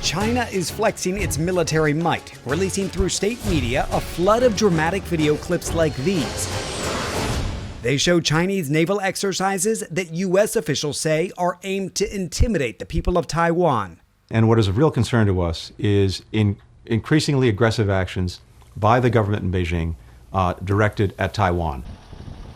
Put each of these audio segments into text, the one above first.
China is flexing its military might, releasing through state media a flood of dramatic video clips like these. They show Chinese naval exercises that U.S. officials say are aimed to intimidate the people of Taiwan. And what is of real concern to us is increasingly aggressive actions by the government in Beijing directed at Taiwan.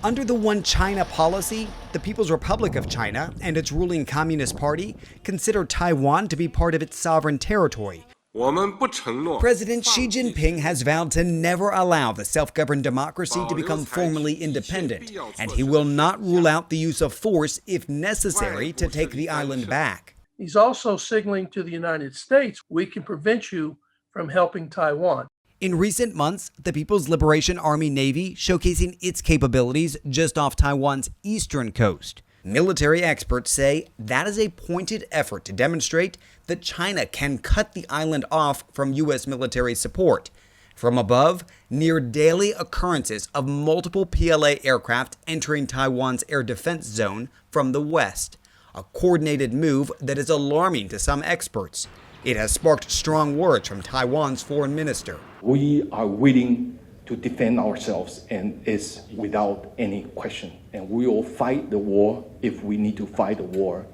Under the One China policy, the People's Republic of China and its ruling Communist Party consider Taiwan to be part of its sovereign territory. President Xi Jinping has vowed to never allow the self-governed democracy to become formally independent, and he will not rule out the use of force if necessary to take the island back. He's also signaling to the United States, we can prevent you from helping Taiwan. In recent months, the People's Liberation Army Navy showcasing its capabilities just off Taiwan's eastern coast. Military experts say that is a pointed effort to demonstrate that China can cut the island off from U.S. military support. From above, near daily occurrences of multiple PLA aircraft entering Taiwan's air defense zone from the west. A coordinated move that is alarming to some experts. It has sparked strong words from Taiwan's foreign minister. We are willing to defend ourselves, and it's without any question. And we will fight the war if we need to fight the war.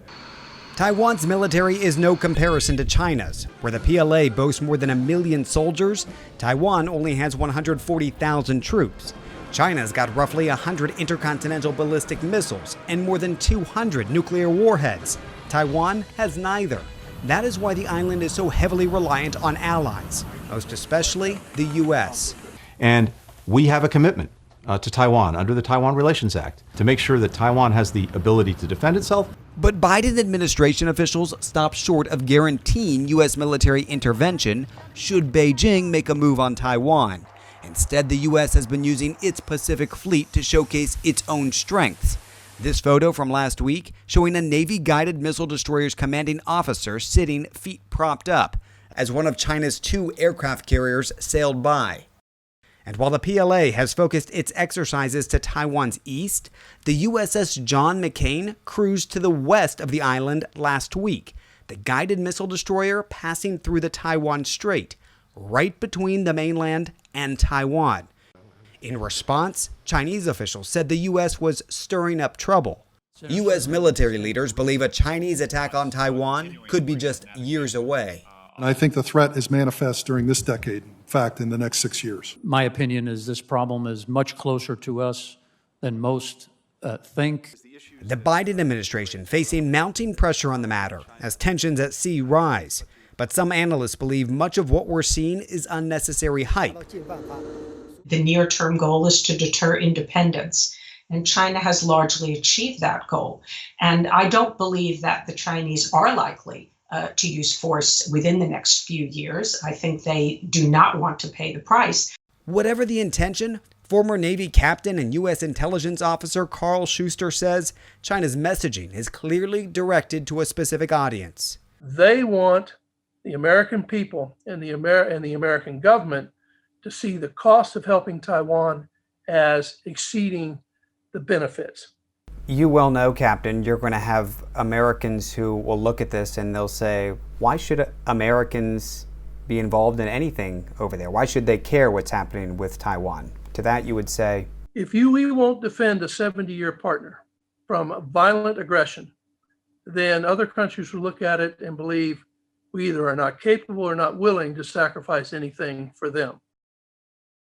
Taiwan's military is no comparison to China's. Where the PLA boasts more than 1 million soldiers, Taiwan only has 140,000 troops. China's got roughly 100 intercontinental ballistic missiles and more than 200 nuclear warheads. Taiwan has neither. That is why the island is so heavily reliant on allies, most especially the U.S. And we have a commitment to Taiwan under the Taiwan Relations Act to make sure that Taiwan has the ability to defend itself. But Biden administration officials stopped short of guaranteeing U.S. military intervention should Beijing make a move on Taiwan. Instead, the U.S. has been using its Pacific Fleet to showcase its own strengths. This photo from last week showing a Navy-guided missile destroyer's commanding officer sitting feet propped up as one of China's 2 aircraft carriers sailed by. And while the PLA has focused its exercises to Taiwan's east, the USS John McCain cruised to the west of the island last week, the guided missile destroyer passing through the Taiwan Strait, right between the mainland and Taiwan. In response, Chinese officials said the U.S. was stirring up trouble. U.S. military leaders believe a Chinese attack on Taiwan could be just years away. I think the threat is manifest during this decade, in fact, in the next 6 years. My opinion is this problem is much closer to us than most think. The Biden administration facing mounting pressure on the matter as tensions at sea rise. But some analysts believe much of what we're seeing is unnecessary hype. The near-term goal is to deter independence, and China has largely achieved that goal. And I don't believe that the Chinese are likely to use force within the next few years. I think they do not want to pay the price. Whatever the intention, former Navy captain and U.S. intelligence officer Carl Schuster says China's messaging is clearly directed to a specific audience. They want the American people and the American government to see the cost of helping Taiwan as exceeding the benefits. You well know, Captain, you're going to have Americans who will look at this and they'll say, why should Americans be involved in anything over there? Why should they care what's happening with Taiwan? To that you would say, if we won't defend a 70-year partner from violent aggression, then other countries will look at it and believe we either are not capable or not willing to sacrifice anything for them.